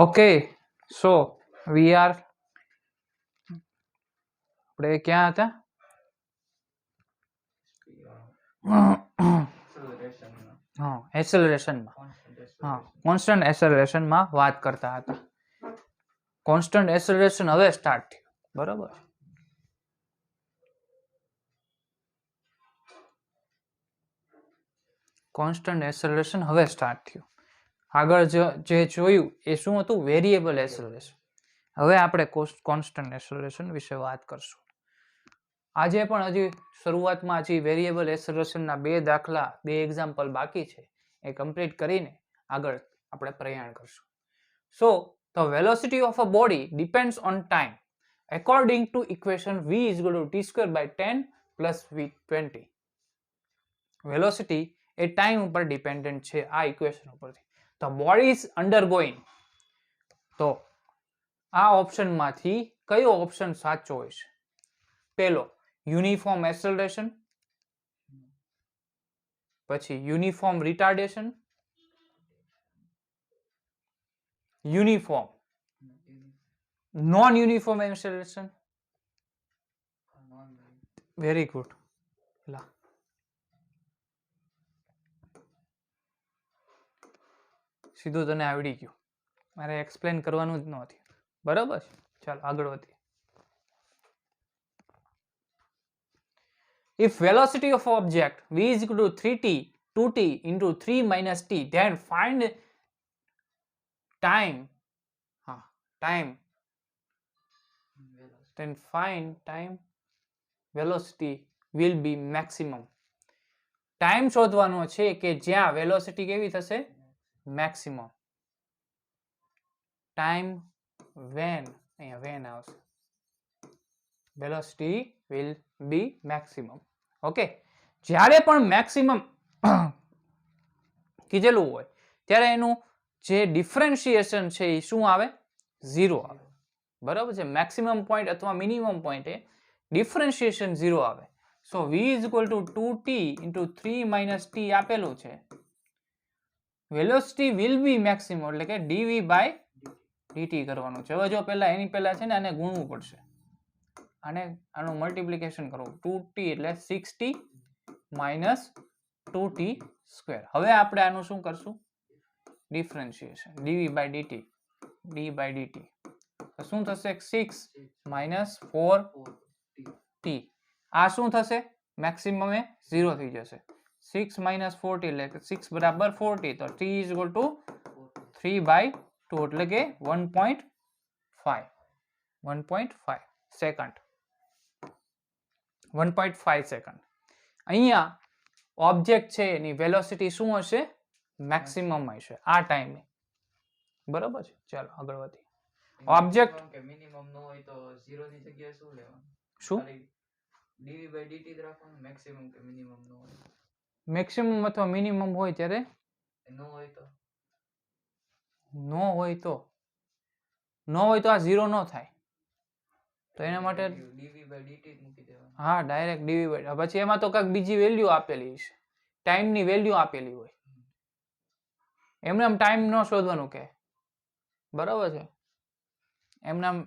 Okay so we are આપણે ક્યાં હતા? હા, એસેલરેશનમાં. હા, કોન્સ્ટન્ટ એસેલરેશનમાં વાત કરતા હતા. કોન્સ્ટન્ટ એસેલરેશન હવે સ્ટાર્ટ થયું, બરોબર. કોન્સ્ટન્ટ એસેલરેશન હવે સ્ટાર્ટ થયું. આગળ જે જોયું એ શું હતું? Variable acceleration. હવે આપણે કોન્સ્ટન્ટ એસેલરેશન વિશે વાત કરશું. આજે પણ હજી શરૂઆતમાં હજી વેરિયેબલ એસેલરેશનના બે દાખલા, બે એક્ઝામ્પલ બાકી છે. એ કમ્પ્લીટ કરીને આગળ આપણે પ્રયાણ કરશું. સો the velocity of a body depends on time according to equation v is equal to t square by 10 plus v 20. Velocity A time ઉપર ડિપેન્ડન્ટ છે આ ઇક્વેશન ઉપરથી. the body is undergoing, તો આ ઓપ્શનમાંથી કયો ઓપ્શન સાચો હોય છે? પહેલો યુનિફોર્મ એસેલરેશન, પછી uniform retardation, uniform non uniform acceleration. Very good. સીધું તને આવડી ગયું, મારે એક્સપ્લેન કરવાનું જ નથી, બરાબર. ચાલો આગળ વધીએ. If velocity of object v is equal to 3t 2t into 3 minus t, then find time velocity will be maximum. Time શોધવાનો છે કે જ્યાં વેલોસિટી કેવી થશે? મેક્સિમમ. ટાઈમ when, અહીંયા when આવશે, velocity will be maximum. Okay, જ્યારે પણ મેક્સિમમ કીધેલું હોય ત્યારે એનું જે ડિફરન્શિએશન છે એ શું આવે? 0 આવે, બરાબર છે. મેક્સિમમ પોઈન્ટ અથવા મિનિમમ પોઈન્ટે ડિફરન્શિએશન 0 આવે. સો v is equal to 2t into 3 minus t આપેલું છે. વેલોસિટી will be maximum એટલે કે dv by dt કરવાનું છે. હવે જો પહેલા એની પહેલા છે ને આને ગુણવું પડશે, આનું મલ્ટીપ્લિકેશન કરવું. 2t એટલે 6t minus 2t સ્ક્વેર. હવે આપણે આનું શું કરશું? Differentiation dv by dt, d by dt. તો શું થશે? 6 minus 4t. આ શું થશે? મેક્સિમમ એ 0 થઈ જશે. 6 minus 4t એટલે 6 બરાબર 40, તો t is equal to 3 by 2 એટલે કે 1.5 સેકન્ડ. 1.5 સેકન્ડ. અહીંયા ઓબ્જેક્ટ છે એની વેલોસિટી શું હશે? મેક્સિમમ હશે આ ટાઈમે, બરાબર છે. ચાલો આગળ વધીએ. ઓબ્જેક્ટ મિનિમમ નો હોય તો 0 ની જગ્યાએ શું લેવાનું? શું? dv by dt જ રાખવાનું. મેક્સિમમ કે મિનિમમ નો હોય? મેક્સિમમ અથવા મિનિમમ હોય ત્યારે નો હોય તો આ 0 નો થાય, તો એના માટે dv by dt જ મૂકી દેવાનું. હા, ડાયરેક્ટ dv by. પછી એમાં તો કાંઈક બીજી વેલ્યુ આપેલી છે, ટાઈમની વેલ્યુ આપેલી હોય. એમને આમ ટાઈમ ન શોધવાનું કે, બરાબર છે. એમને આમ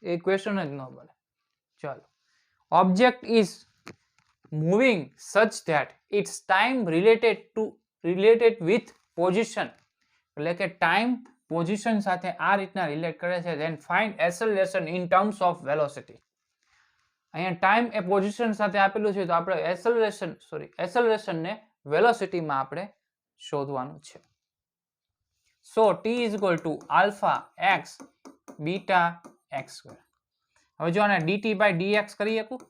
એ ક્વેશ્ચન જ ન બને. ચાલો. Object is moving such that its time related with position, એટલે કે ટાઈમ પોઝિશન સાથે આ રીતના રિલેટ કરે છે. Then find acceleration in terms of velocity. અહીંયા ટાઈમ એ પોઝિશન સાથે આપેલું છે, તો આપણે એસેલરેશનને વેલોસિટીમાં આપણે શોધવાનું છે. સો t is equal to alpha x beta x square. હવે જો આને dt by dx કરી શકું,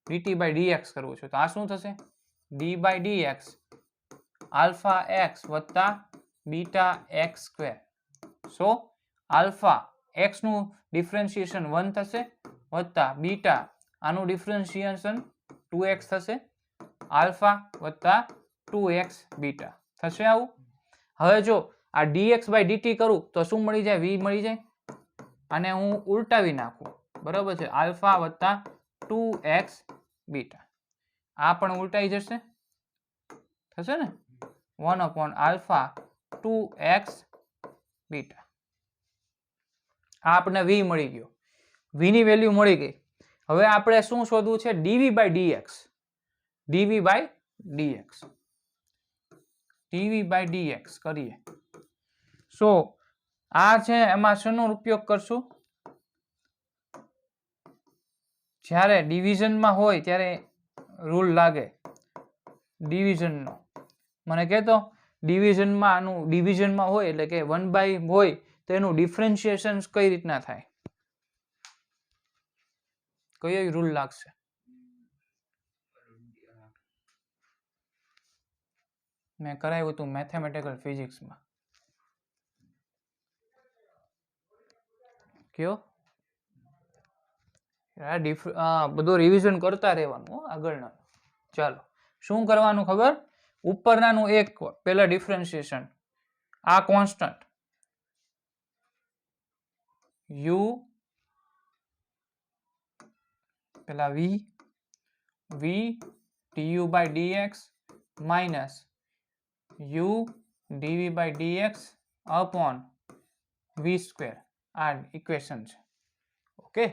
dt by dx કરવું છે, તો આ શું થશે? d by dx alpha x વત્તા beta x square. સો alpha x નું ડિફરન્શિએશન 1 થશે વત્તા બીટા આનું ડિફરન્શિએશન 2x થશે. આલ્ફા વત્તા 2x બીટા થશે આવું. હવે જો આ dx by dt કરું તો શું મળી જાય? v મળી જાય. અને હું ઉલટાવી નાખું, બરાબર છે. આલ્ફા વત્તા 2x બીટા, આ પણ ઉલટાઈ જશે, થશે ને? 1 upon alpha 2x બીટા. આ આપણે v મળી ગયો. v ની વેલ્યુ મળી ગઈ. હવે આપણે શું શોધવું છે? dv by dx. dv by dx. dv by dx કરીએ. સો આ છે એમાં શેનો ઉપયોગ કરશું? જ્યારે ડિવિઝનમાં હોય ત્યારે રૂલ લાગે ડિવિઝનનો. મને કહેતો ડિવિઝનમાં આનું ડિવિઝનમાં હોય એટલે કે 1 બાય હોય તો એનું ડિફરન્શિએશન કઈ રીતના થાય? કયો રૂલ લાગશે? મેં કરાવ્યું હતું મેથેમેટિકલ ફિઝિક્સમાં. કયો? બધું રિવિઝન કરતા રહેવાનું આગળના. ચાલો શું કરવાનું ખબર? ઉપરનાનું એક પેલા ડિફરન્શિએશન, આ કોન્સ્ટન્ટ u પેલા v du by dx minus u dv by dx upon v square. આ ઇક્વેશન છે. ઓકે,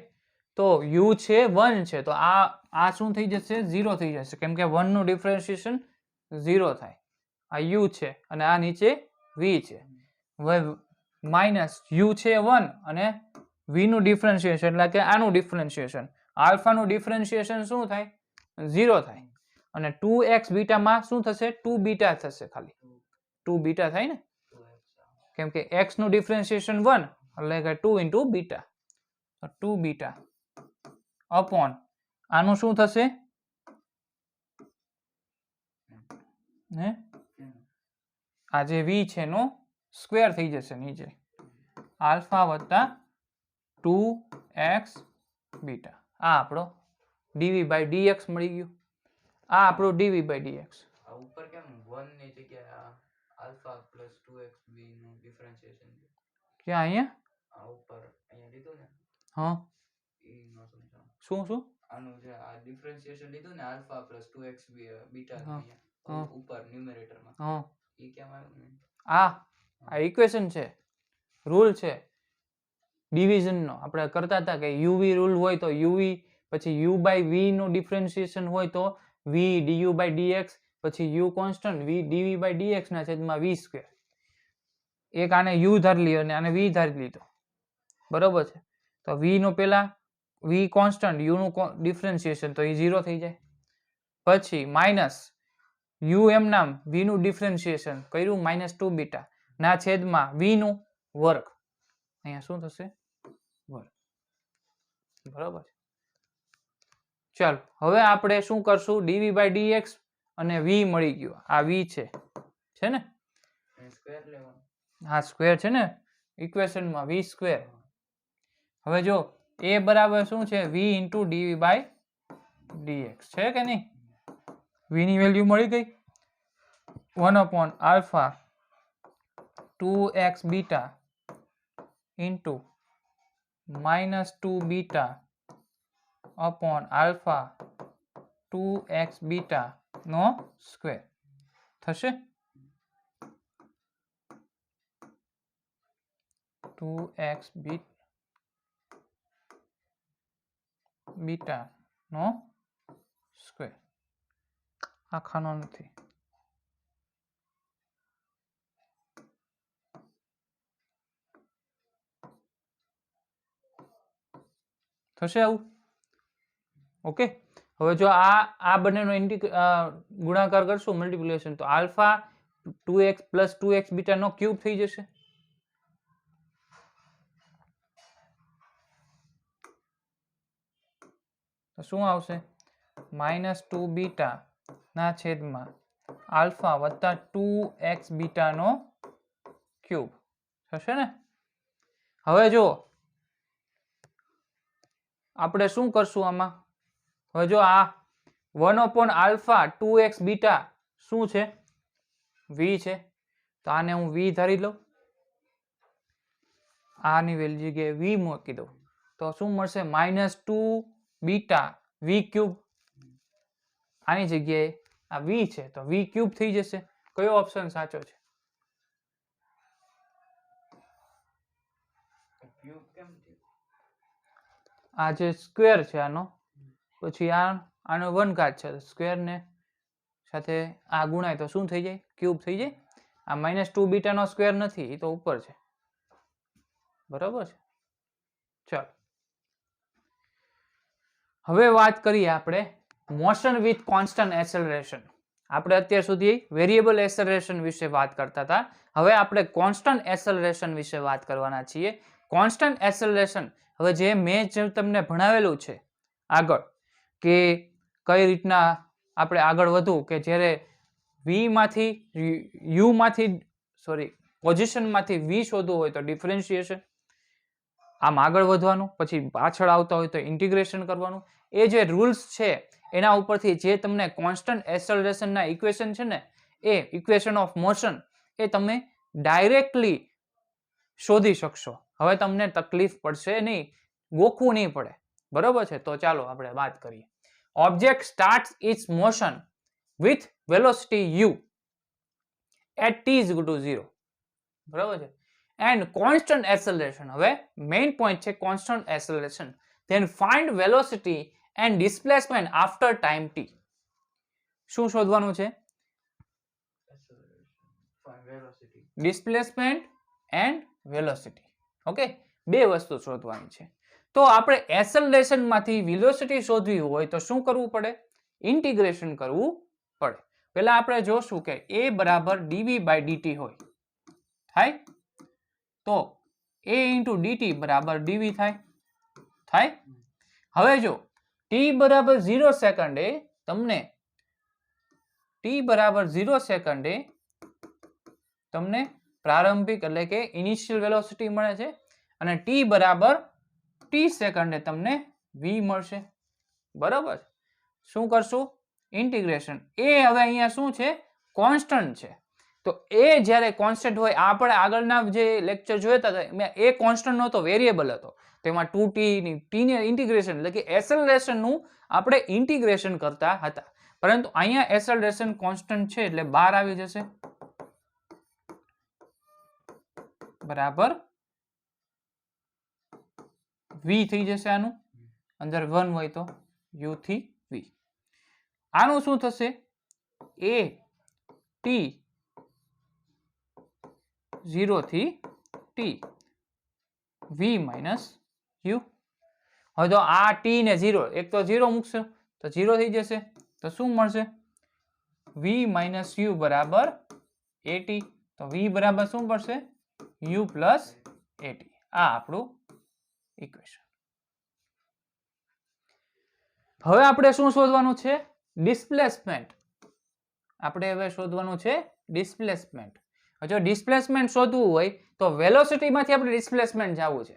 તો u છે 1 છે તો આ શું થઈ જશે? 0 થઈ જશે, કેમ કે 1 નું ડિફરન્શિએશન 0 થાય. આ u છે અને આ નીચે v છે. હવે માઇનસ u છે 1 અને v નું ડિફરન્શિએશન એટલે કે આનું ડિફરન્શિએશન, આલ્ફા નું ડિફરન્શિએશન શું થાય? 0 થાય. અને 2x બીટામાં શું થશે? 2 બીટા થશે. ખાલી 2 બીટા થાય ને, કેમ કે x નું ડિફરન્શિએશન 1 એટલે કે 2 ઇન્ટુ બીટા. 2 બીટા અપોન આનું શું થશે? આ જે v છે નો સ્ક્વેર થઈ જશે નીચે, આલ્ફા વત્તા 2x બીટા. આ આપણો dv by dx મળી ગયું. આ આપણો dv by dx. આ ઉપર કેમ 1 ની જગ્યાએ આલ્ફા પ્લસ 2xb નું ડિફરન્શિએશન ક્યાં? અહીંયા આ ઉપર અહીંયા લીધું ને. હા, એ નો સમજાવ. શું આનું જે આ ડિફરન્શિએશન લીધું ને આલ્ફા પ્લસ 2x બીટા અહીંયા ઉપર ન્યુમેરેટરમાં. હા, એ કેમ આવ્યું ને? આ ઇક્વેશન છે, રૂલ છે ડિવિઝનનો. આપણે કરતા હતા કે uv રૂલ હોય તો uv, પછી u by v નું ડિફરન્શિએશન હોય તો v du by dx, પછી u constant v dv by dx ના છેદમાં v સ્ક્વેર. એક આને u ધારી લીધો અને આને v ધારી લીધો, બરોબર છે. તો v નો પેલા v કોન્સ્ટન્ટ, u નું ડિફરન્શિએશન તો એ 0 થઈ જાય. પછી માઇનસ u એમ નામ v નું ડિફરન્શિએશન કર્યું -2 બીટા ના છેદમાં v નું વર્ગ. અહીંયા શું થશે? વર્ગ. બરાબર છે. ચાલો હવે આપણે શું કરશું? dv by dx અને v મળી ગયો. આ v છે ને, સ્ક્વેર લેવાનું. હા સ્ક્વેર છે ને ઇક્વેશનમાં, v સ્ક્વેર. હવે જો a બરાબર શું છે? v into dv by dx છે કે નહીં? v ની વેલ્યુ મળી ગઈ. 1 upon alpha 2x beta into -2 beta upon alpha 2x beta નો સ્ક્વેર થશે. 2x બીટા નો સ્ક્વેર. આખાનો નથી. થશે આવું? ઓકે. હવે જો આ બંનેનો ગુણાકાર કરશું, મલ્ટીપ્લિકેશન, તો alpha 2x plus 2x beta નો ક્યુબ થઈ જશે. તો શું આવશે? -2 બીટા ના છેદમાં આલ્ફા વત્તા 2x બીટા નો ક્યુબ થશે ને. હવે જો આપણે શું કરશું આમાં? હવે જો આ 1 upon alpha 2x બીટા શું છે? v છે. તો આને હું v ધારી લઉં, આની વેલ્યુ જગ્યાએ v મૂકી દઉં તો શું મળશે? -2 બીટા v ક્યુબ. આની જગ્યાએ આ v છે તો v ક્યુબ થઈ જશે. કયો ઓપ્શન સાચો છે? mu કેમ થયું? આ જે સ્ક્વેર છે આનો, પછી આનો 1 ઘાત છે, સ્ક્વેર ને સાથે આ ગુણાય તો શું થઈ જાય? ક્યુબ થઈ જાય. આ -2 બીટાનો સ્ક્વેર નથી, એ તો ઉપર છે. બરાબર છે. ચાલો હવે વાત કરીએ આપણે મોશન વિથ કોન્સ્ટન્ટ એસેલરેશન. આપણે અત્યાર સુધી વેરિયેબલ એસેલરેશન વિશે વાત કરતા હતા. હવે આપણે કોન્સ્ટન્ટ એસેલરેશન વિશે વાત કરવાના છીએ. કોન્સ્ટન્ટ એસેલરેશન, હવે જે મેં તમને ભણાવેલું છે આગળ, કે કઈ રીતના આપણે આગળ વધવું, કે જ્યારે પોઝિશનમાંથી v શોધવું હોય તો ડિફરન્શિએશન, આમ આગળ વધવાનું, પછી પાછળ આવતા હોય તો ઇન્ટિગ્રેશન કરવાનું. એ જે રૂલ્સ છે એના ઉપરથી જે તમને કોન્સ્ટન્ટ એસેલરેશનના ઇક્વેશન છે ને, એ ઇક્વેશન ઓફ મોશન, એ તમે ડાયરેક્ટલી શોધી શકશો. હવે તમને તકલીફ પડશે નહીં, ગોખવું નહીં પડે. બરોબર છે. તો ચાલો આપણે વાત કરીએ. Object starts its motion with velocity u at t is equal to 0. બરાબર છે. એન્ડ કોન્સ્ટન્ટ એસેલરેશન, હવે મેઇન પોઈન્ટ છે constant acceleration. Then find velocity and displacement after time t. શું શોધવાનું છે? Displacement and velocity. ઓકે, બે વસ્તુ શોધવાની છે. તો આપણે એસેલરેશન માંથી વેલોસિટી શોધવી હોય તો શું કરવું પડે? ઇન્ટિગ્રેશન કરવું પડે. પહેલા આપણે જોશું કે a બરાબર dv by dt હોય, થાય તો a into dt બરાબર dv થાય. હવે જો t બરાબર 0 સેકન્ડે તમને પ્રારંભિક એટલે કે ઇનિશિયલ વેલોસિટી મળે છે, અને t બરાબર t સેકન્ડે તમને v મળશે. બરાબર. શું કરશું? ઇન્ટિગ્રેશન. એ હવે અહીંયા શું છે? કોન્સ્ટન્ટ છે. તો એ જ્યારે કોન્સ્ટન્ટ હોય, આપણે આગળના જે લેક્ચર જોયા હતા એમાં એ કોન્સ્ટન્ટ નહોતો, વેરિયેબલ હતો. તેમાં 2t ની ઇન્ટિગ્રેશન એટલે કે એસેલરેશનનું આપણે ઇન્ટિગ્રેશન કરતા હતા. પરંતુ અહીંયા એસેલરેશન કોન્સ્ટન્ટ છે એટલે બહાર આવી જશે બરાબર v થઈ જશે. આનું અંદર 1 હોય તો u થી v. આનું શું થશે? a t 0 થી t v minus u. હવે તો આ t ને 0, એક તો 0 મૂકશો તો 0 થઈ જશે. તો શું મળશે? v minus u બરાબર at. તો v બરાબર શું પડશે? u plus at. આ આપણું ઇક્વેશન. હવે આપણે શું શોધવાનું છે? ડિસ્પ્લેસમેન્ટ. આપણે હવે શોધવાનું છે ડિસ્પ્લેસમેન્ટ. જો ડિસ્પ્લેસમેન્ટ શોધવું હોય તો વેલોસિટી માંથી આપણે ડિસ્પ્લેસમેન્ટ જવું છે,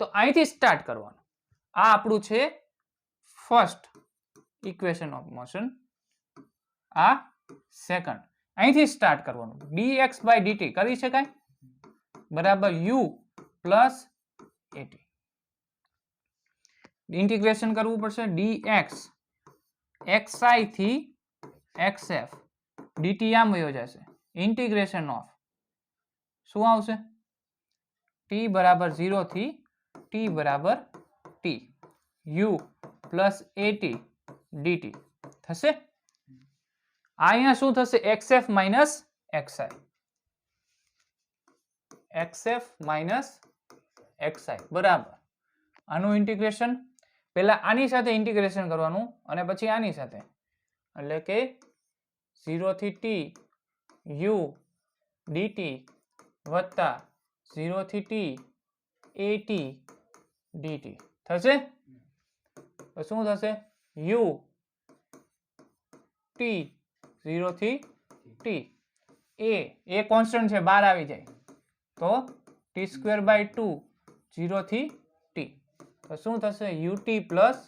તો અહીંથી સ્ટાર્ટ કરવાનું. આ આપણું છે ફર્સ્ટ ઇક્વેશન ઓફ મોશન. આ સેકન્ડ. અહીંથી સ્ટાર્ટ કરવાનું. dx by dt કરી શકાય બરાબર u plus at. ઇન્ટિગ્રેશન કરવું પડશે. dx xi થી xf dt આમ વયો જશે. ઇન્ટિગ્રેશન ઓફ શું આવશે? t બરાબર 0 થી t બરાબર t u plus at dt થશે. અહીંયા શું થશે? xf minus xi. xf minus xi બરાબર. આનું ઇન્ટિગ્રેશન પહેલા આની સાથે ઇન્ટિગ્રેશન કરવાનું અને પછી આની સાથે, એટલે કે 0 થી t u dt વત્તા 0 થી t at dt થશે. તો શું થશે? u t 0 થી t a કોન્સ્ટન્ટ છે, બહાર આવી જાય તો t સ્ક્વેર બાય 2 0 થી t. તો શું થશે? ut plus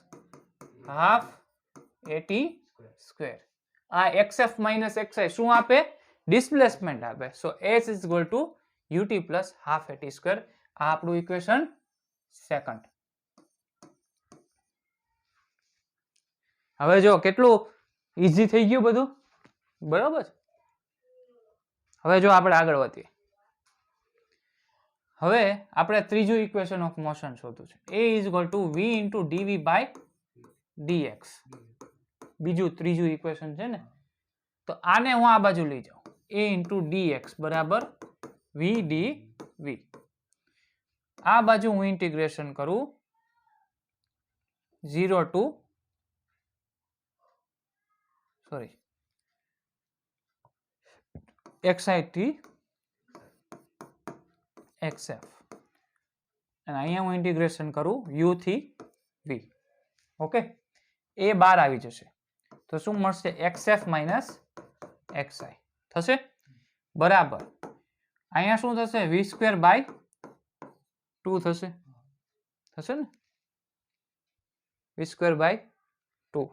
half at square. આ xf માઇનસ xi શું આપે? ડિસ્પ્લેસમેન્ટ આપે. સો s is equal to ut plus half at square. આ આપણું ઇક્વેશન સેકન્ડ. હવે જો કેટલું ઈઝી થઈ ગયું બધું. બરોબર. હવે જો આપણે આગળ વધીએ. હવે આપણે ત્રીજું ઇક્વેશન ઓફ મોશન શોધવું છે. A is equal to v into dv by dx. બીજું ત્રીજું ઇક્વેશન છે ને, તો આને હું આ બાજુ લઈ જાઉં. A ઇન્ટુ dx બરાબર v dv. આ બાજુ હું ઇન્ટિગ્રેશન કરું 0 ટુ xi થી xf, અને અહીંયા હું ઇન્ટિગ્રેશન કરું u થી v. ઓકે, એ બહાર આવી જશે તો શું મળશે? xf માઇનસ xi થશે બરાબર. અહીંયા શું થશે? v સ્ક્વેર બાય 2 થશે. થશે ને? v સ્ક્વેર બાય 2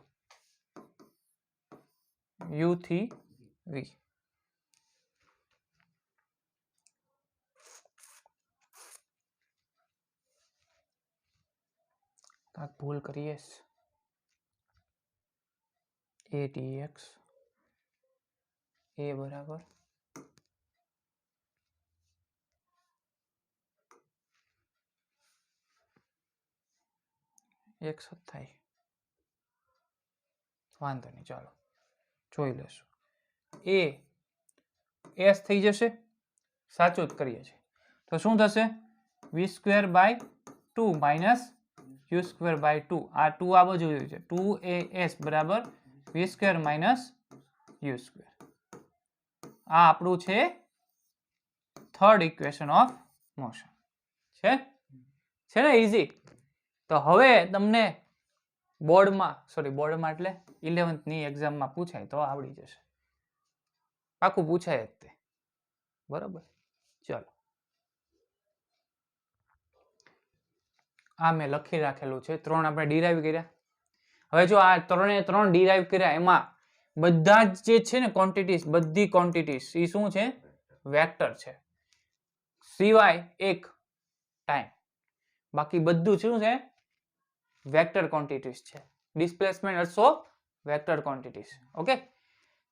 u થી v. ભૂલ કરીએ a dx a બરાબર x જ થાય. વાંધો નહીં, ચાલો જોઈ લેશું. a s થઈ જશે, સાચું જ કરીએ છીએ. તો શું થશે? v square by 2 minus u square by 2. આ 2 આ બાજુ છે, 2as બરાબર v square minus u square. આ આપણું છે થર્ડ ઇક્વેશન ઓફ મોશન. છે ને ઇઝી? તો હવે તમને બોર્ડમાં એટલે 11th ની એક્ઝામમાં પૂછાય તો આવડી જશે. પાકું પૂછાય જ તે. બરાબર, ચાલો આ મેં લખી રાખેલું છે. 3 આપણે ડિરાઈવ કર્યા. હવે જો આ 3 ડિરાઈવ કર્યા એમાં બધા જ જે છે ને ક્વોન્ટિટીઝ, બધી ક્વોન્ટિટીઝ એ શું છે? વેક્ટર છે, સિવાય એક ટાઈમ. બાકી બધું શું છે? વેક્ટર ક્વોન્ટિટીઝ છે. Displacement also vector quantities. Okay,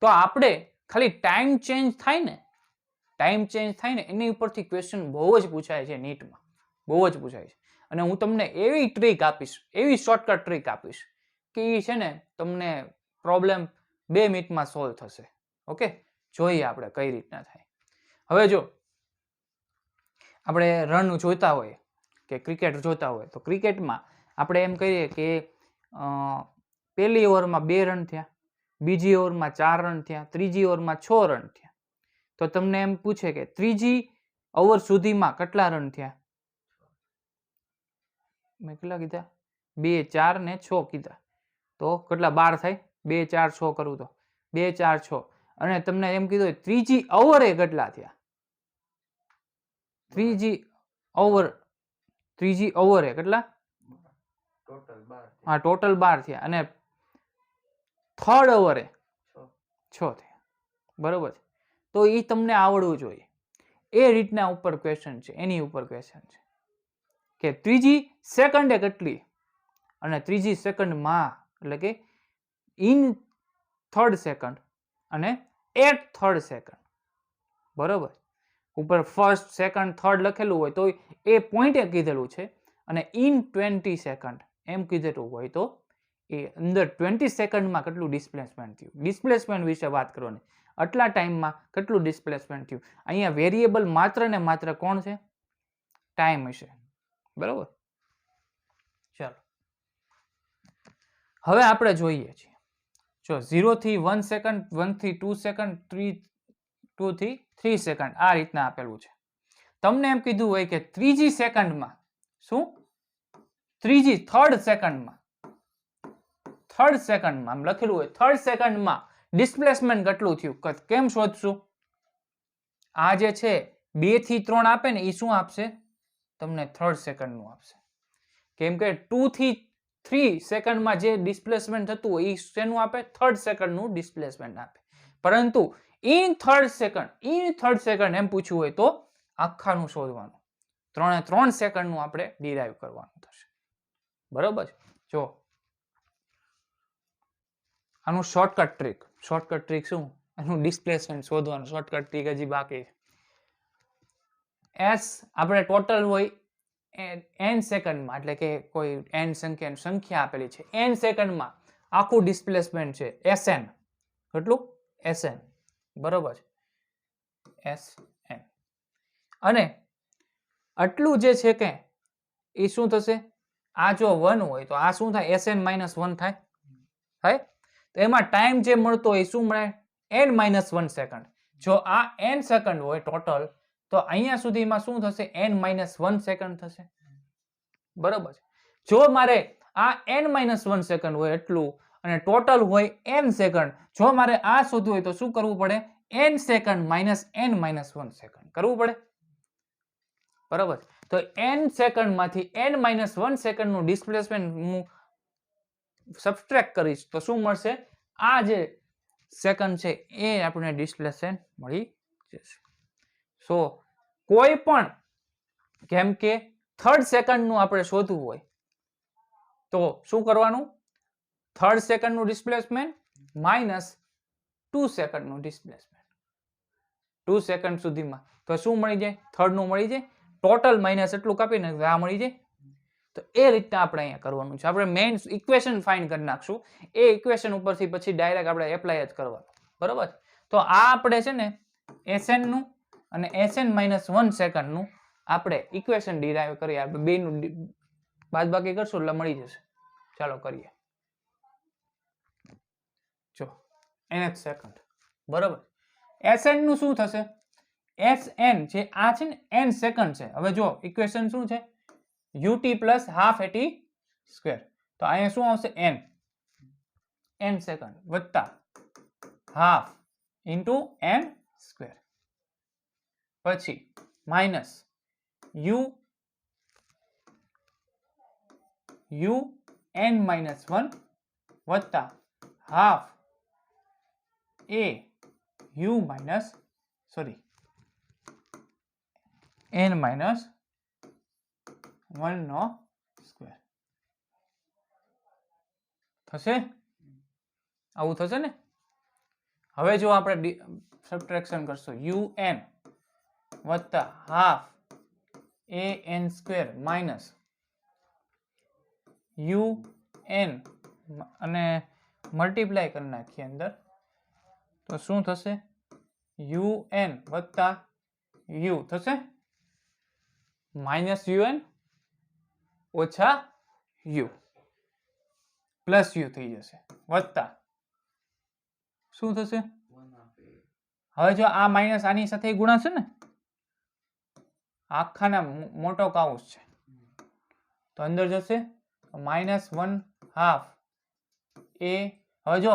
તો આપણે ખાલી ટાઈમ ચેન્જ થાય ને એની ઉપરથી ક્વેશ્ચન બહુ જ પૂછાય છે નીટમાં, બહુ જ પૂછાય છે. અને હું તમને એવી ટ્રીક આપીશ, એવી શોર્ટકટ ટ્રીક આપીશ કે એ છે ને તમને પ્રોબ્લેમ 2 મિનિટમાં સોલ્વ થશે. ઓકે, જોઈએ આપણે કઈ રીતના થાય. હવે જો આપણે રન જોતા હોય કે ક્રિકેટ જોતા હોય તો ક્રિકેટમાં આપણે એમ કહીએ કે પહેલી ઓવરમાં 2 રન થયા, બીજી ઓવરમાં 4 રન થયા, ત્રીજી ઓવરમાં 6 રન થયા. તો તમને એમ પૂછે કે ત્રીજી ઓવર સુધીમાં કેટલા રન થયા? મેં કેટલા કીધા? 2, 4 ને 6 કીધા. તો કેટલા 12 થાય? 2, 4, 6 કરું તો 2, 4, 6. અને તમને એમ કીધું ત્રીજી ઓવરે કેટલા થયા? ત્રીજી ઓવરે કેટલા? ટોટલ 12 થયા. અને થર્ડ ઓવરે 6 થયા. બરોબર છે? તો એ તમને આવડવું જોઈએ. એ રીતના ઉપર ક્વેશ્ચન છે, એની ઉપર ક્વેશ્ચન છે કે ત્રીજી સેકન્ડે કેટલી, અને ત્રીજી સેકન્ડમાં એટલે કે ઇન થર્ડ સેકન્ડ અને એટ થર્ડ સેકન્ડ. બરોબર, ઉપર ફર્સ્ટ, સેકન્ડ, થર્ડ લખેલું હોય તો એ પોઈન્ટે કીધેલું છે, અને ઇન 20 સેકન્ડ એમ કીધેલું હોય તો એ અંદર 20 સેકન્ડમાં કેટલું ડિસ્પ્લેસમેન્ટ થયું. ડિસ્પ્લેસમેન્ટ વિશે વાત કરવાની. આટલા ટાઈમમાં કેટલું ડિસ્પ્લેસમેન્ટ થયું. અહીંયા વેરિયેબલ માત્ર ને માત્ર કોણ છે? ટાઈમ હશે. બરોબર, ચાલો હવે આપણે જોઈએ છીએ. જો 0 થી 1 સેકન્ડ, 1 થી 2 સેકન્ડ, 2 થી 3 સેકન્ડ આ રીતના આપેલું છે. તમને એમ કીધું હોય કે ત્રીજી સેકન્ડમાં શું? થર્ડ સેકન્ડમાં આમ લખેલું હોય, થર્ડ સેકન્ડમાં ડિસ્પ્લેસમેન્ટ કેટલું થયું? કેમ શોધશું? આ જે છે 2 થી 3 આપે ને એ શું આપશે? તમને થર્ડ સેકન્ડનું આપશે. કેમ કે 2 થી 3 સેકન્ડમાં જે ડિસ્પ્લેસમેન્ટ થતું હોય એ શેનું આપે? થર્ડ સેકન્ડનું ડિસ્પ્લેસમેન્ટ આપે. પરંતુ ઇન થર્ડ સેકન્ડ એમ પૂછ્યું હોય તો આખાનું શોધવાનું. 3 સેકન્ડનું આપણે ડિરાઈવ કરવાનું થશે. બરોબર છે? જો આનું શોર્ટકટ ટ્રીક શું? આનું ડિસ્પ્લેસમેન્ટ શોધવાનું શોર્ટકટ ટ્રીક હજી બાકી છે. એસ આપણે ટોટલ હોય n સેકન્ડમાં, એટલે કે કોઈ n સંખ્યા આપેલી છે, n સેકન્ડમાં આખું ડિસ્પ્લેસમેન્ટ છે Sn. કેટલું? Sn. બરોબર છે, Sn. અને આટલું જે છે કે એ શું થશે? આ જો 1 હોય તો આ શું થાય? Sn - 1 થાય. તો એમાં ટાઈમ જે મળતો હોય શું મળે? n - 1 second. જો આ n સેકન્ડ હોય ટોટલ, તો અહીંયા સુધીમાં શું થશે? n - 1 સેકન્ડ થશે. બરોબર છે. જો મારે આ n - 1 સેકન્ડ હોય એટલું અને ટોટલ હોય n સેકન્ડ, જો મારે આ શોધવું હોય તો શું કરવું પડે? n second minus n - 1 second કરવું પડે. બરોબર. તો n સેકન્ડમાંથી n - 1 સેકન્ડનું ડિસ્પ્લેસમેન્ટ હું સબટ્રેક્ટ કરીશ તો શું મળશે? આ જે સેકન્ડ છે એ આપણે ડિસ્પ્લેસમેન્ટ મળી જશે. સો કોઈ પણ, કેમ કે થર્ડ સેકન્ડનું આપણે શોધવું હોય તો શું કરવાનું? થર્ડ સેકન્ડનું ડિસ્પ્લેસમેન્ટ માઇનસ 2 સેકન્ડનું ડિસ્પ્લેસમેન્ટ. 2 સેકન્ડ સુધીમાં તો શું મળી જાય? થર્ડનું મળી જાય. ટોટલ માઇનસ એટલું કાપીને આ મળી જાય. તો એ રીતના આપણે અહીંયા કરવાનું છે. આપણે મેઇન ઇક્વેશન ફાઇન્ડ કરી નાખશું. એ ઇક્વેશન ઉપરથી પછી ડાયરેક્ટ આપણે એપ્લાય જ કરવાનું. બરોબર. તો આ આપણે છે ને Sn નું અને Sn - 1 સેકન્ડનું આપણે ઇક્વેશન ડિરાઈવ કરીએ. આપણે બેનું બાદબાકી કરશું એટલે મળી જશે. ચાલો કરીએ. જો nth સેકન્ડ. બરોબર. Sn નું શું થશે? Sn જે આ છે ને n સેકન્ડ છે. હવે જો ઇક્વેશન શું છે? ut plus half at square. તો અહીંયા શું આવશે? n સેકન્ડ વત્તા હાફ ઇન્ટુ n સ્ક્વેર, પછી માઇનસ n - 1 વત્તા હાફ n - 1 નો સ્ક્વેર થશે. આવું થશે ને. હવે જો આપણે સબટ્રેક્શન કરશું, un વત્તા half an square minus un અને મલ્ટીપ્લાય કરી નાખીએ અંદર, તો શું થશે? un વત્તા u થશે માઇનસ un ઓછા u પ્લસ u થઈ જશે વત્તા શું થશે? હવે જો આ માઇનસ આની સાથે ગુણાશે ને, આખાના મોટો કાઉસ છે તો અંદર જશે -1 હાફ a. હવે જો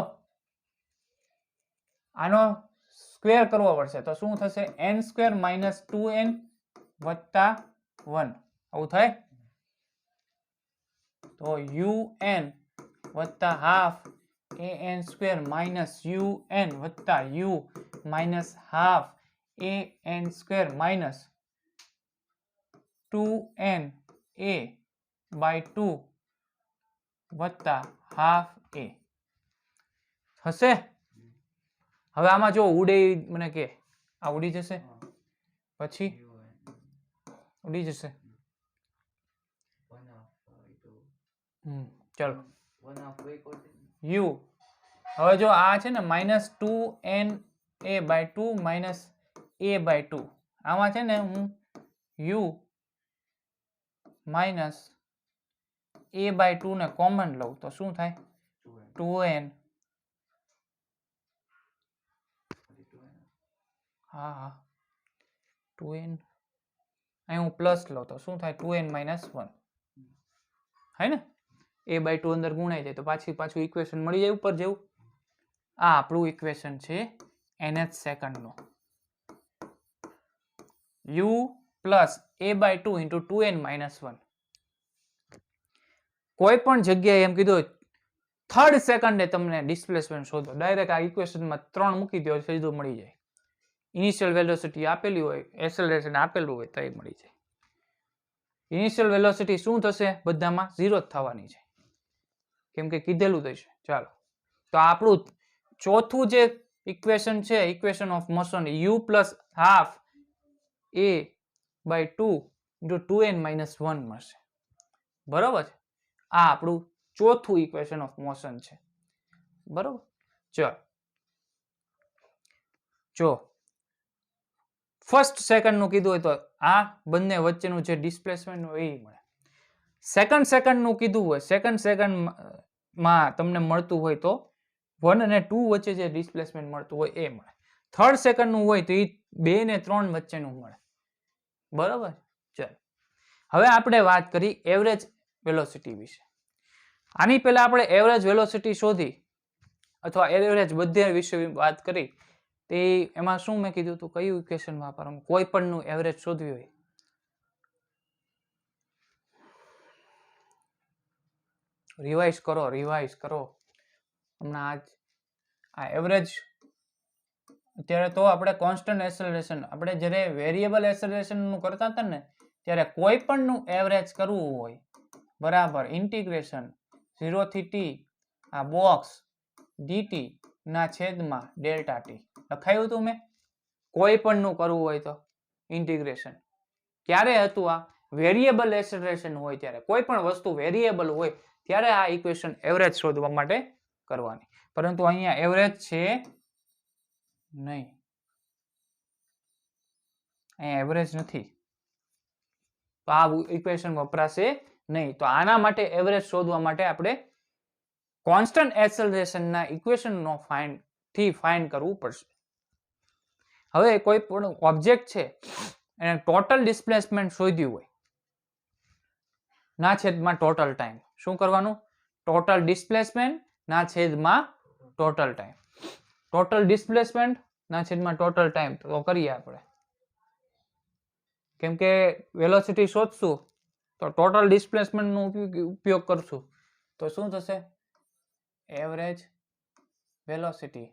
આનો સ્ક્વેર કરવો પડશે તો શું થશે? n સ્ક્વેર માઇનસ 2n વત્તા 1. આવું થાય. તો un વત્તા half an square minus un વત્તા u માઇનસ half an square minus 2n a by 2 વત્તા હાફ a હશે. હવે આમાં જો ઉડે મને કે આ ઉડી જશે, પછી ઉડી જશે. ચલો u. હવે જો આ છે ને -2n a by 2 minus a by 2, આમાં છે ને હું u માઇનસ a બાય 2 ને કોમન લઉં તો શું થાય? 2n. હા 2n. અહીં હું પ્લસ લઉં તો શું થાય? 2n માઇનસ 1 હે ને. a બાય 2 અંદર ગુણાઈ જાય તો પાછું ઇક્વેશન મળી જાય ઉપર જેવું. આ આપણું ઇક્વેશન છે nth સેકન્ડનું. u plus a by 2 into 2n minus 1. કોઈ પણ જગ્યાએ એમ કીધું થર્ડ સેકન્ડે તમને ડિસ્પ્લેસમેન્ટ શોધો, ડાયરેક્ટ આ ઇક્વેશનમાં 3 મૂકી દો સીધું મળી જાય. ઇનિશિયલ વેલોસિટી આપેલી હોય, એસેલરેશન આપેલું હોય તો એ મળી જાય. ઇનિશિયલ વેલોસિટી શું થશે? બધામાં 0 જ થવાની છે કેમ કે કીધેલું જ છે. ચાલો તો આપણું ચોથું જે ઇક્વેશન છે, equation of motion u plus half a by 2 into 2n minus 1 મળશે. બરોબર છે. આ આપણું ચોથું ઇક્વેશન ઓફ મોશન છે. બરોબર. જો ફર્સ્ટ સેકન્ડ નું કીધું હોય તો આ બંને વચ્ચેનું જે ડિસ્પ્લેસમેન્ટ હોય એ મળે. સેકન્ડ નું કીધું હોય, સેકન્ડમાં તમને મળતું હોય તો 1 અને 2 વચ્ચે જે ડિસ્પ્લેસમેન્ટ મળતું હોય એ મળે. થર્ડ સેકન્ડ નું હોય તો એ 2 ને 3 વચ્ચેનું મળે. બરોબર. ચાલો હવે આપણે વાત કરી એવરેજ વેલોસિટી વિશે. આની પહેલા આપણે એવરેજ વેલોસિટી શોધી અથવા એવરેજ બધે વિશે વાત કરી. તે એમાં શું મેં કીધું હતું, કયું ઇક્વેશન વાપરવાનું, કોઈ પણ નું એવરેજ શોધવી હોય રિવાઇઝ કરો હમણાં આ એવરેજ. અત્યારે તો આપણે કોન્સ્ટન્ટ એક્સેલરેશન, આપણે જ્યારે વેરિયેબલ એક્સેલરેશન નું કરતા હતા ને ત્યારે કોઈ પણ નું એવરેજ કરવું હોય બરાબર ઇન્ટિગ્રેશન 0 થી t આ બોક્સ dt ના છેદમાં ડેલ્ટા t લખાયું હતું મેં. કોઈ પણ નું કરવું હોય તો ઇન્ટિગ્રેશન ક્યારે હતું? આ વેરિયેબલ એક્સેલરેશન હોય ત્યારે, કોઈ પણ વસ્તુ વેરિયેબલ હોય ત્યારે આ ઇક્વેશન એવરેજ શોધવા માટે કરવાની. પરંતુ અહીંયા એવરેજ છે નહીં, અહીંયા એવરેજ નથી તો આ ઇક્વેશન વપરાશે નહીં. તો આના માટે એવરેજ શોધવા માટે આપણે કોન્સ્ટન્ટ એક્સેલરેશન ના ઇક્વેશન નો ફાઇન્ડ કરવું પડશે. હવે કોઈ પણ ઓબ્જેક્ટ છે એને ટોટલ ડિસ્પ્લેસમેન્ટ શોધ્યું હોય ના છેદમાં ટોટલ ટાઈમ. શું કરવાનું? ટોટલ ડિસ્પ્લેસમેન્ટ ના છેદમાં ટોટલ ટાઈમ. ટોટલ ડિસ્પ્લેસમેન્ટ ના છેદમાં ટોટલ ટાઈમ તો કરીએ આપણે. કેમ કે વેલોસિટી શોધશું તો ટોટલ ડિસ્પ્લેસમેન્ટ નો ઉપયોગ કરશું તો શું થશે? એવરેજ વેલોસિટી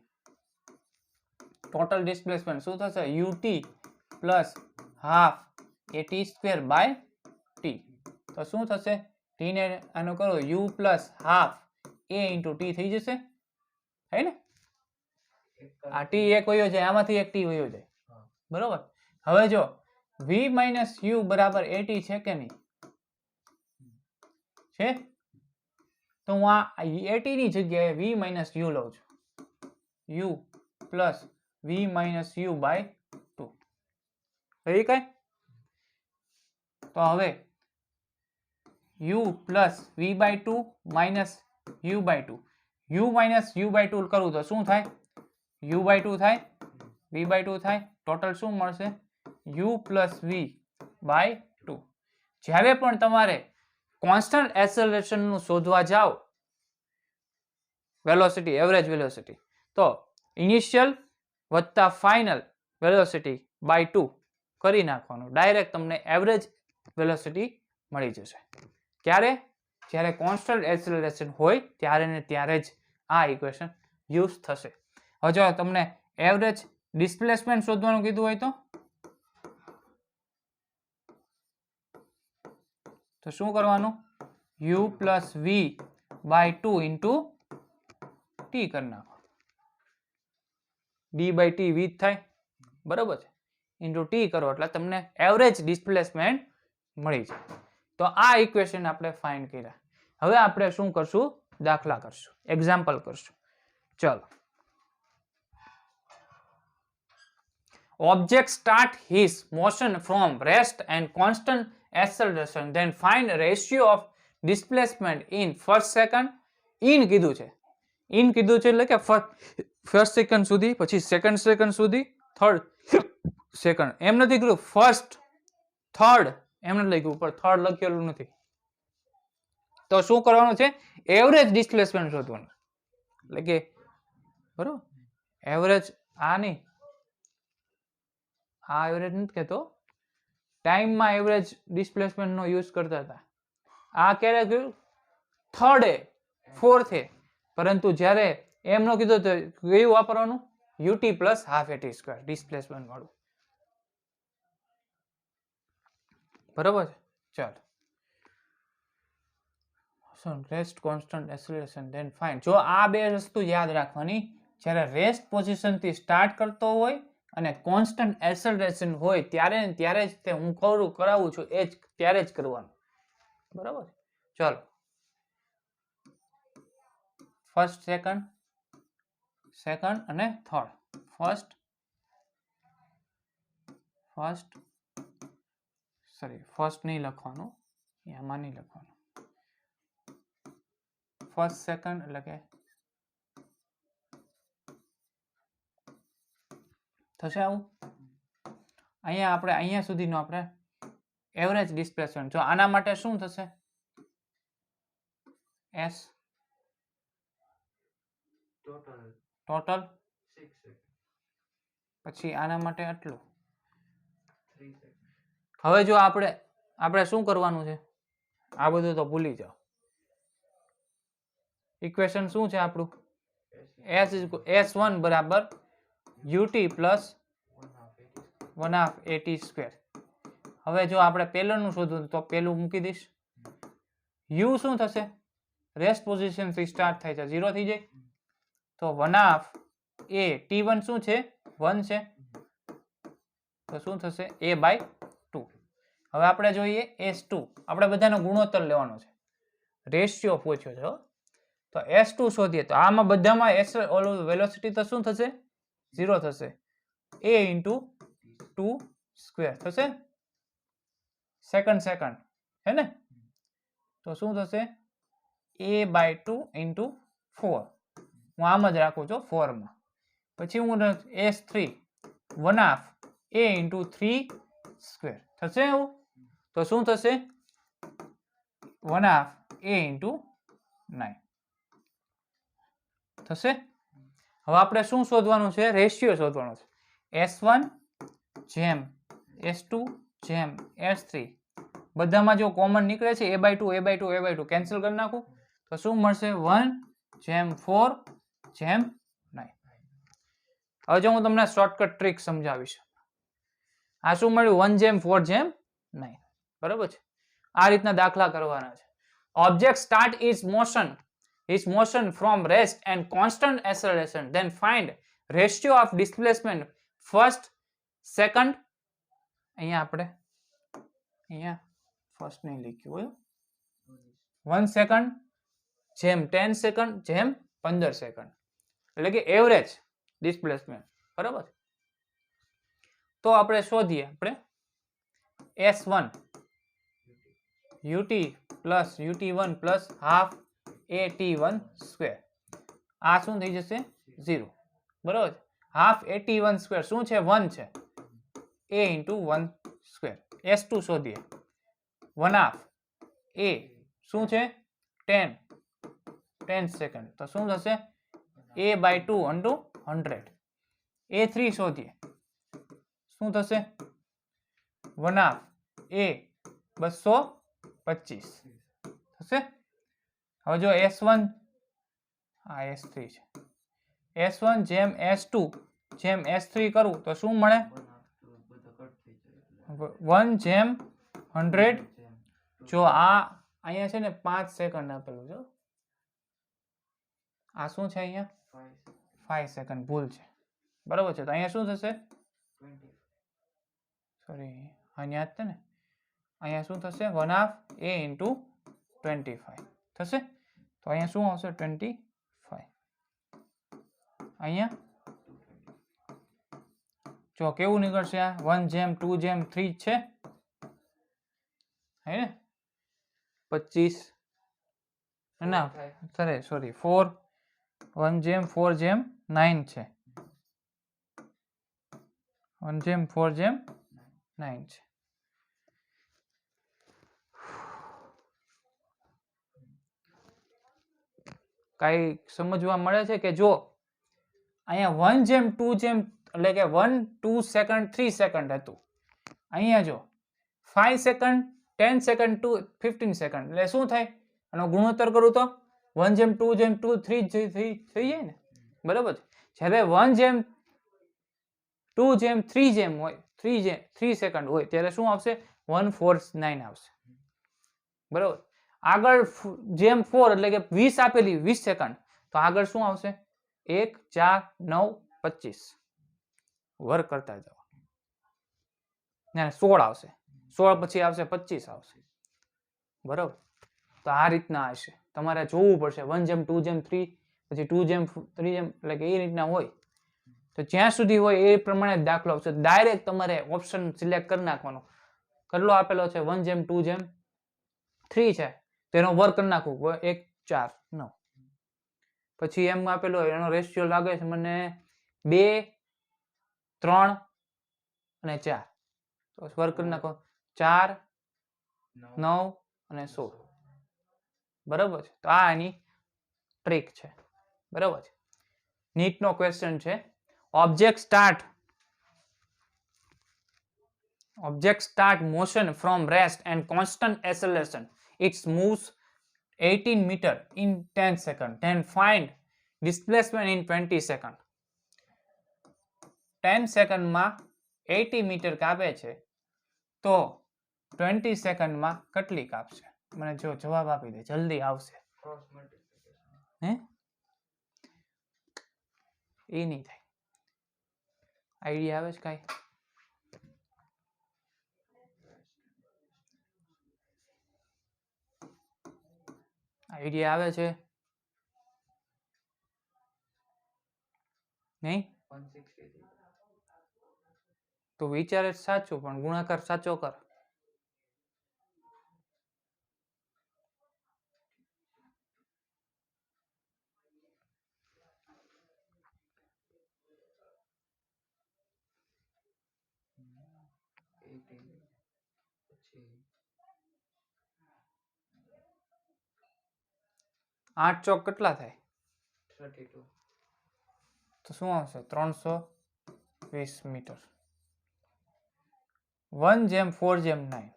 ટોટલ ડિસ્પ્લેસમેન્ટ શું થશે? ut plus half at square by t. તો શું થશે? t ને આનો કરો u plus half a into t થઈ જશે. હે ને? આ t એક વયો જાય, આમાંથી એક t વયો જાય. બરોબર. હવે જો v માઇનસ u બરાબર at છે કે નહીં? છે. તો હું આ at ની જગ્યાએ v માઇનસ u લઉં છું. u plus v minus u by 2. થઈ કઈ? તો હવે u plus v by 2 minus u by 2. u minus u by 2 કરું તો શું થાય? u બાય 2 થાય, v બાય 2 થાય. ટોટલ શું મળશે? u plus v by 2. જ્યારે પણ તમારે કોન્સ્ટન્ટ એક્સેલરેશન નું શોધવા જાઓ વેલોસિટી, એવરેજ વેલોસિટી, તો ઇનિશિયલ વત્તા ફાઇનલ વેલોસિટી બાય 2 કરી નાખવાનું. ડાયરેક્ટ તમને એવરેજ વેલોસિટી મળી જશે. ક્યારે? જ્યારે કોન્સ્ટન્ટ એક્સેલરેશન હોય ત્યારે ને ત્યારે જ આ ઇક્વેશન યુઝ થશે. હવે જો તમને એવરેજ ડિસ્પ્લેસમેન્ટ શોધવાનું કીધું હોય તો શું કરવાનું? u plus v by 2 into t કરી નાખો. d બાય t v થાય. બરોબર છે. ઇન્ટુ t કરો એટલે તમને એવરેજ ડિસ્પ્લેસમેન્ટ મળી જાય. તો આ ઇક્વેશન આપણે ફાઇન્ડ કર્યા. હવે આપણે શું કરશું? દાખલા કરશું, એક્ઝામ્પલ કરશું. ચલો. Object start his motion from rest and constant acceleration, then find ratio of displacement in first second. in કીધું છે. in કીધું છે એટલે કે ફર્સ્ટ સેકન્ડ સુધી, પછી સેકન્ડ સેકન્ડ સુધી, થર્ડ સેકન્ડ. એમ નથી કીધું ફર્સ્ટ થર્ડ, એમ નથી લખ્યું, ઉપર થર્ડ લખેલું નથી. તો શું કરવાનું છે? એવરેજ ડિસ્પ્લેસમેન્ટ શોધવાનું. એટલે કે બરોબર એવરેજ આ નહીં, આ એવરેજ નથી કહેતો, ટાઈમમાં એવરેજ ડિસ્પ્લેસમેન્ટ નો યુઝ કરતા હતા. આ ક્યારે કીધું? થર્ડે, ફોર્થે. પરંતુ જ્યારે એમ નો કીધું તો કયું વાપરવાનું? ut plus half at square displacement વાળું. બરોબર છે. ચાલો. Rest constant acceleration then find. જો આ બે વસ્તુ યાદ રાખવાની, જ્યારે રેસ્ટ પોઝિશન થી સ્ટાર્ટ કરતો હોય અને કોન્સ્ટન્ટ એસેલરેશન હોય ત્યારે ને ત્યારે જ તે હું કરાવું છું એ જ ત્યારે જ કરવાનું. બરાબર. ચાલો ફર્સ્ટ સેકન્ડ અને થર્ડ. ફર્સ્ટ નહીં લખવાનું, આમાં નહીં લખવાનું. ફર્સ્ટ સેકન્ડ એટલે કે થશે આવું. અહીંયા સુધીનો આપણે એવરેજ ડિસ્પ્લેસમેન્ટ. જો આના માટે શું થશે? S total 6 second. પછી આના માટે આટલું. 3 સેકન્ડ. હવે જો આપણે શું કરવાનું છે? આ બધું તો ભૂલી જાઓ. ઇક્વેશન શું છે આપણું? S1 બરાબર ut પ્લસ 1/2 at સ્ક્વેર. હવે જો આપણે પહેલાનું શોધવું તો પહેલું મૂકી દઈશ. u શું થશે? રેસ્ટ પોઝિશન થી સ્ટાર્ટ થાય છે, 0 થઈ જાય. તો 1/2 a t1 શું છે? 1 છે. તો શું થશે? a/2. હવે આપણે જોઈએ S2. આપણે બધાનો ગુણોત્તર લેવાનો છે, રેશિયો પૂછ્યો છે. તો S2 શોધીએ તો આમાં બધામાં વેલોસિટી તો શું થશે? 0 થશે. a × 2 સ્ક્વેર થશે. સેકન્ડ હે ને? તો શું થશે? a/2 × 4. હું આમ જ રાખું છું 4 માં. પછી હું S3 1/2 a × 3 સ્ક્વેર થશે એવું. તો શું થશે? 1/2 a × 9 થશે. હવે આપણે શું શોધવાનું છે? રેશિયો શોધવાનો છે. S1 જેમ S2 જેમ S3 બધામાં જો કોમન નીકળે છે a/2 કેન્સલ કરી નાખું તો શું મળશે? 1/4/9. હવે જો હું તમને શોર્ટકટ ટ્રીક સમજાવીશ. આ શું મળ્યું? 1/4/9. બરાબર છે. આ રીતના દાખલા કરવાના છે. Object start its motion from rest and constant acceleration, then find ratio of displacement first second. અહીંયા ફર્સ્ટ નહીં લખ્યું હોય. 1 સેકન્ડ જેમ 10 સેકન્ડ જેમ 15 સેકન્ડ એટલે કે એવરેજ ડિસ્પ્લેસમેન્ટ. બરાબર. તો આપણે શોધીએ. આપણે S1 ut plus ut1 plus half at1 square. આ શું થઈ જશે? 0. બરાબર. હાફ at1 સ્ક્વેર શું છે? 1 છે. a × 1 square. S2 શોધીએ. 1/2 a શું છે? 10 સેકન્ડ. તો શું થશે? a/2 × 100. A3 શોધીએ. શું થશે? 1/2 a 225 થશે. હવે જો S1 આ S3 છે. S1 જેમ S2 જેમ S3 કરું તો શું મળે? 1/100. જો આ અહીંયા છે ને 5 સેકન્ડ આપેલું છે. આ શું છે? અહીંયા 5 સેકન્ડ ભૂલ છે. બરાબર છે. તો અહીંયા શું થશે? સોરી, અહીંયા જ છે ને. અહીંયા શું થશે? 1/2 a × 25 થશે. તો અહીંયા શું આવશે? 25. અહીંયા જો કેવું નીકળશે? આ 1/2/3 છે હે ને? 25 ના સોરી 4 1/4/9 છે. 1/4/9 છે. કઈ સમજવા મળે છે કે જો અહીંયા 1/2 એટલે કે 1 2 સેકન્ડ 3 સેકન્ડ હતું. અહીંયા જો 5 સેકન્ડ 10 સેકન્ડ 15 સેકન્ડ એટલે શું થાય? આનો ગુણોત્તર કરું તો 1/2/3 થઈ જાય ને. બરાબર છે. જ્યારે 1/2/3 હોય 3 સેકન્ડ હોય ત્યારે શું આવશે? 1/4/9 આવશે. બરાબર. આગળ જેમ 4 એટલે કે 20 આપેલી 20 સેકન્ડ તો આગળ શું આવશે? 1 4 9 25 વર્ક કરતા જાઓ. ને 16 આવશે, 16 પછી આવશે 25 આવશે. બરાબર. તો આ રીતના હશે. તમારે જોવું પડશે 1:2:3 પછી 2:3 એટલે કે એ રીતના હોય. તો જ્યાં સુધી હોય એ પ્રમાણે દાખલો આવશે. ડાયરેક્ટ તમારે ઓપ્શન સિલેક્ટ કરી નાખવાનો. કેટલો આપેલો છે 1:2:3 છે તેનો વર્ક કરી નાખવું 1 4 9. પછી એમ આપેલો એનો રેશિયો લાગે છે મને 2 3 અને 4. તો વર્ક કરી નાખો 4 9 અને 16. બરાબર છે. તો આ એની ટ્રીક છે. બરાબર છે. નીટનો ક્વેશ્ચન છે object start motion from rest and constant acceleration. It moves 18 meter in 10 seconds. Then find displacement in 20 seconds. 10 સેકન્ડમાં 80 મીટર કાપે છે તો 20 સેકન્ડમાં કેટલી કાપશે? મને જો જવાબ આપી દે, જલ્દી આવશે. હે એ નહીં થાય. આઈડિયા આવે છે કાંઈ? આઈડિયા આવે છે નહીં? તો વિચારે સાચું પણ ગુણાકાર સાચો કર. આઠ ચોક કેટલા થાય? 32. તો શું આવશે? 320 મીટર. 1:4:9.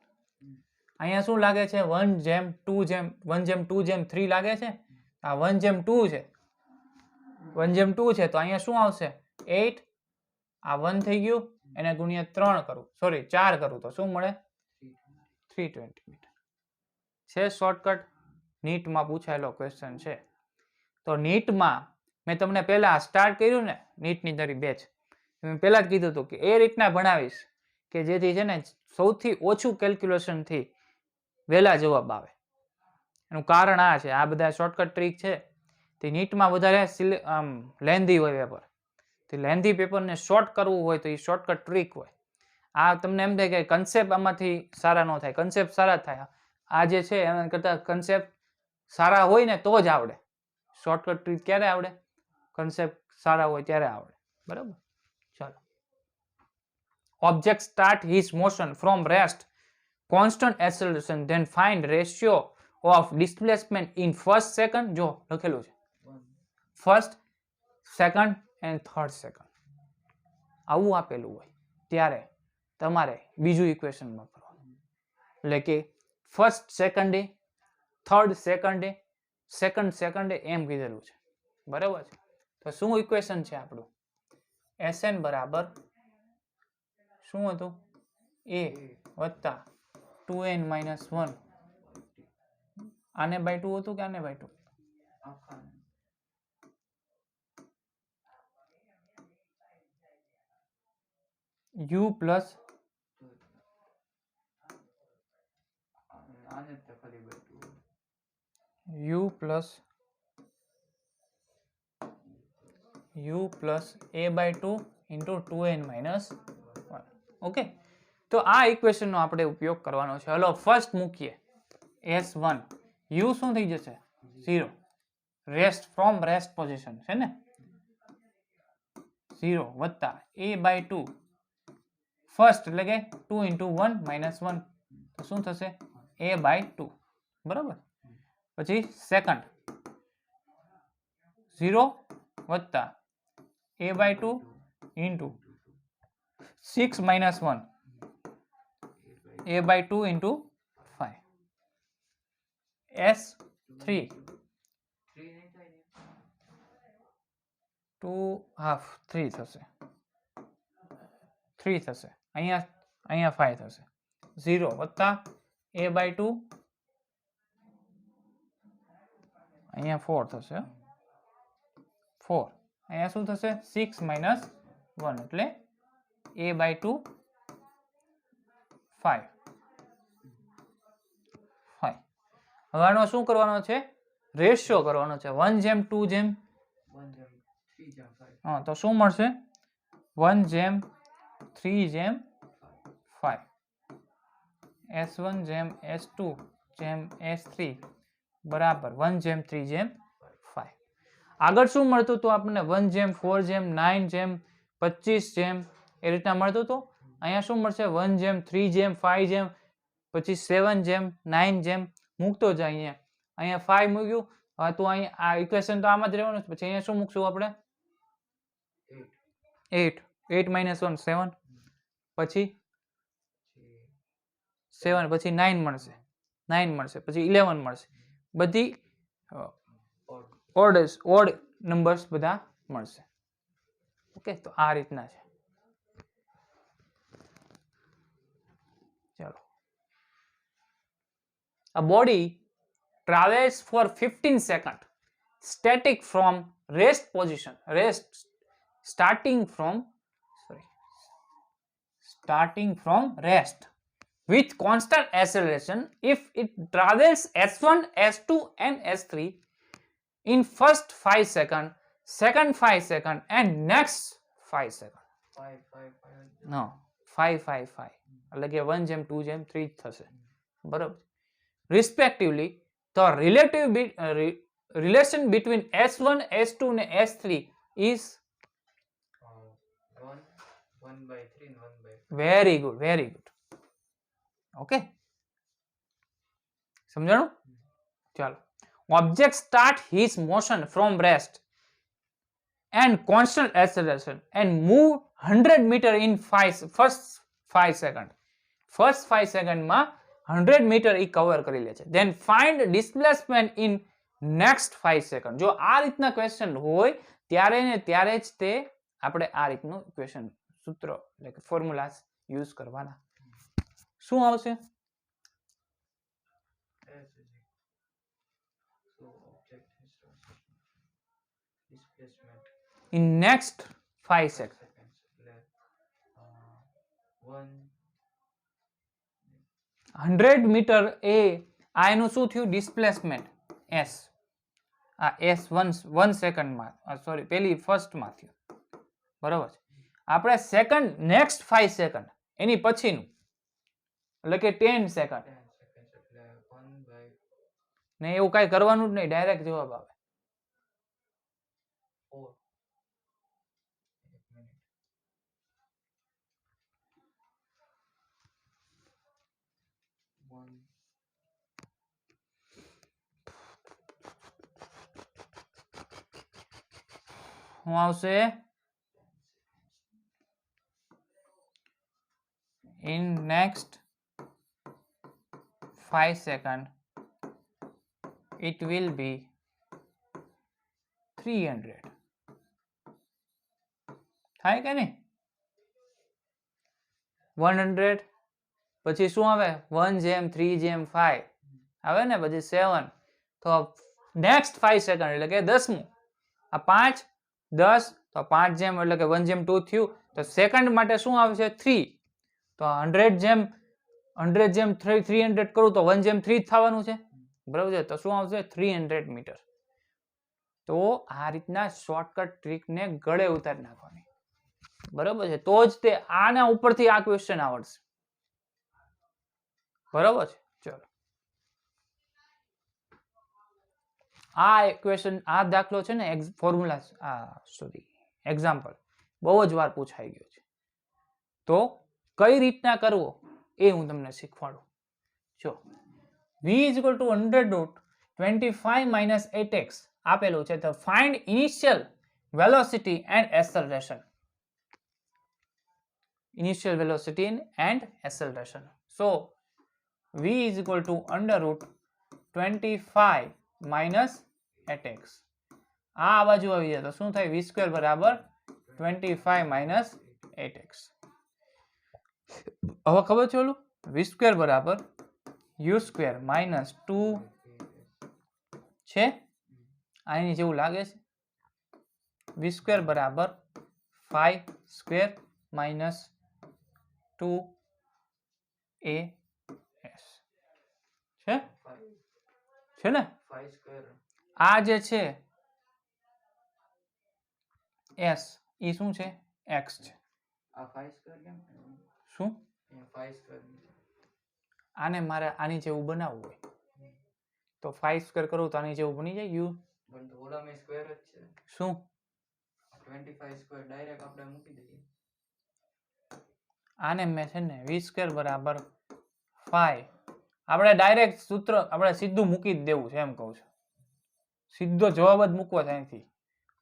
અહીંયા શું લાગે છે? 1:2:3 લાગે છે. આ 1:2 છે. 1:2 છે તો અહીંયા શું આવશે? 8. આ 1 થઈ ગયું, એને ગુણ્યા 3 કરું, સોરી 4 કરું તો શું મળે? 320 મીટર. છે શોર્ટકટ. નીટમાં પૂછાયેલો ક્વેશ્ચન છે. તો નીટમાં મેં તમને પહેલા સ્ટાર્ટ કર્યું ને નીટની તારી બેચ, મેં પહેલા જ કીધું હતું કે એ રીતના ભણાવીશ કે જેથી છે ને સૌથી ઓછું કેલ્ક્યુલેશનથી વહેલા જવાબ આવે. એનું કારણ આ છે, આ બધા શોર્ટકટ ટ્રીક છે તે નીટમાં વધારે લેન્ધી હોય પેપર. તે લેન્ધી પેપરને શોર્ટ કરવું હોય તો એ શોર્ટકટ ટ્રીક હોય. આ તમને એમ થાય કે કન્સેપ્ટ આમાંથી સારા ન થાય, કન્સેપ્ટ સારા થાય. આ જે છે એના કરતાં કન્સેપ્ટ સારા હોય ને તો જ આવડે. શોર્ટકટ ટ્રીક ક્યારે આવડે? કન્સેપ્ટ સારા હોય ત્યારે આવડે. બરાબર. ચાલો. Object start his motion from rest, constant acceleration, then find ratio of displacement in first second. જો લખેલું છે first, second and third second. આવું આપેલું હોય ત્યારે તમારે બીજું ઇક્વેશનમાં કરવાનું. એટલે કે ફર્સ્ટ સેકન્ડે, થર્ડ સેકન્ડે, સેકન્ડ સેકન્ડે એમ કીધેલું છે. બરાબર છે. તો શું ઇક્વેશન છે આપણું? Sn બરાબર શું હતું? a વત્તા 2n - 1. આને બાય 2 હતું કે આને by 2? u plus a by 2 into 2n - 1. Okay. તો આ ઇક્વેશનનો આપણે ઉપયોગ કરવાનો છે. હલો ફર્સ્ટ મૂકીએ S1. u શું થઈ જશે? 0. રેસ્ટ ફ્રોમ રેસ્ટ પોઝિશન છે ને? 0 વત્તા a by 2 ફર્સ્ટ એટલે કે 2 into 1 - 1 તો શું થશે? a by 2. બરાબર. પછી સેકન્ડ 0 વત્તા a by 2 into 6 - 1 a by 2 into 5. S3 2 half 3 થશે. 3 થશે. અહીંયા 5 થશે. 0 વત્તા a by 2 અહીંયા 4 થશે. 4 અહીંયા શું થશે? 6 - 1 એટલે a/2 5 5 હવે આનો શું કરવાનો છે રેશિયો કરવાનો છે 1:2 હા તો શું મળશે 1:3:5 s1:s2:s3 બરાબર 1:3:5 આગળ શું મળતું હતું આપણને 1:4:9:25 એ રીતના મળતું હતું અહીંયા શું મળશે 1:3:5 પછી 7:9 મૂકતો જાય અહીંયા 5 મૂક્યું હવે તો અહીં આ ઇક્વેશન તો આમાં જ રહેવાનું છે પછી અહીંયા શું મૂકશું આપણે 8 8 - 1 7 પછી 7 પછી 9 મળશે પછી 11 મળશે બધી ઓડ નંબર્સ બધા મળશે ઓકે તો આ રીતના છે ચલો a body travels for 15 seconds static from rest position starting from rest with constant acceleration if it travels s1 s2 and s3 in first 5 seconds second 5 seconds and next 5 seconds 5 એટલે કે 1:2:3 થશે બરાબર respectively the relative relation between s1 s2 and s3 is 1/3 and 1/5 very good okay સમજાણું ચાલો object start his motion from rest and constant acceleration and move 100 meter in first 5 seconds first 5 seconds માં 100 meter એ cover કરી લે છે then find displacement in next 5 seconds જો આ રીતના question હોય ત્યારે ને ત્યારે જ તે આપણે આ રીતનું ઇક્વેશન સૂત્ર એટલે કે ફોર્મ્યુલાસ યુઝ કરવાના શું આવશે in next 5 seconds 100 મીટર એ આ એનું શું થયું ડિસ્પ્લેસમેન્ટ s આ s 1 સેકન્ડમાં સોરી પેલી ફર્સ્ટમાં થયું બરાબર છે આપણે સેકન્ડ નેક્સ્ટ 5 સેકન્ડ એની પછીનું એટલે કે 10 સેકન્ડ ને એવું કાંઈ કરવાનું જ નહીં ડાયરેક્ટ જવાબ આવે શું આવશે in next 5 seconds it will be 300 થાય કે નહીં 100 પછી શું આવે 1:3:5 આવે ને પછી 7 તો નેક્સ્ટ 5 સેકન્ડ એટલે કે 10મું આ 5 10 તો 5 જેમ એટલે કે 1:2 થયું તો સેકન્ડ માટે શું આવશે 3 તો 300 કરું તો 1:3 થવાનું છે બરાબર છે તો શું આવશે 300 મીટર તો આ રીતના શોર્ટકટ ટ્રીકને ગળે ઉતારી નાખવાની બરાબર છે તો જ તે આના ઉપરથી આ ક્વેશ્ચન આવડશે બરાબર છે ચલો આ ઇક્વેશન આ દાખલો છે ને ફોર્મ્યુલા એક્ઝામ્પલ બહુ જ વાર પૂછાઈ ગયો છે તો કઈ રીતના કરવો એ હું તમને શીખવાડું જો v = √25 - 8x આપેલું છે તો find initial velocity and acceleration so v = √25 - 8x આ બાજુ આવી જાય તો શું થાય v² = 25 - 8x હવે ખબર છે ઓલું v² = u² - 2 છે આની જેવું લાગે છે v² = 5² - 2as છે 5 છે ને 5 સ્ક્વેર આ જે છે s એ શું છે x છે આ 5 સ્ક્વેર કેમ શું અહીંયા 5 સ્ક્વેર આને મારે આની જેવું બનાવવું હોય તો 5 સ્ક્વેર કરું તો આની જેવું બની જાય u પણ તો ઓલામાં સ્ક્વેર જ છે શું 25 સ્ક્વેર ડાયરેક્ટ આપણે મૂકી દઈએ આને મેં છે ને v સ્ક્વેર બરાબર 5 આપણે ડાયરેક્ટ સૂત્ર આપણે સીધું મૂકી જ દેવું છે એમ કહું છું સીધો જવાબ જ મૂકવો છે અહીંથી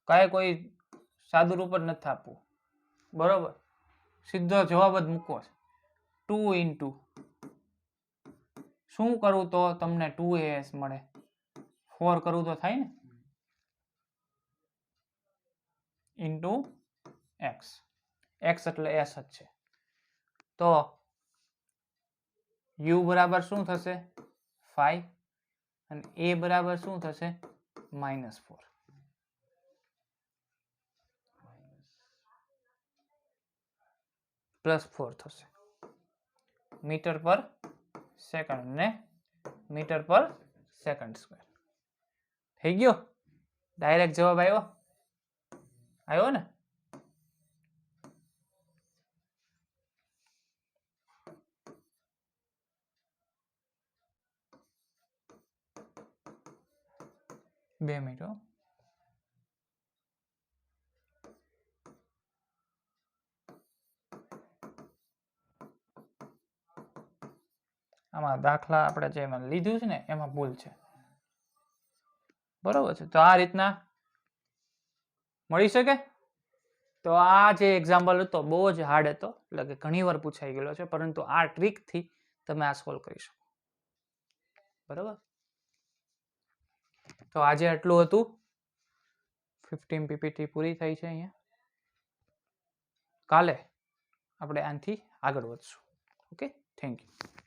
કાંઈ કોઈ સાદું રૂપ જ નથી આપવું બરોબર સીધો જવાબ જ મૂકવો છે 2 ઇન્ટુ શું કરું તો તમને 2as મળે 4 કરું તો થાય ને ઇન્ટુ x x એટલે s જ છે તો u બરાબર શું થશે 5 અને a બરાબર શું થશે -4 +4 થશે મીટર પર સેકન્ડ ને મીટર પર સેકન્ડ સ્ક્વેર થઈ ગયો ડાયરેક્ટ જવાબ આવ્યો ને બે મિનિટ આમાં દાખલા આપણે જે એમાં લીધું છે ને એમાં ભૂલ છે બરોબર છે તો આ રીતના મળી શકે તો આ જે એક્ઝામ્પલ હતો બહુ જ હાર્ડ હતો એટલે કે ઘણી વાર પૂછાઈ ગયેલો છે પરંતુ આ ટ્રીકથી તમે આ સોલ્વ કરી શકો બરોબર તો આજે આટલું હતું 15 પીપીટી પૂરી થઈ છે અહીંયા કાલે આપણે આનાથી આગળ વધશું ઓકે થેન્ક યુ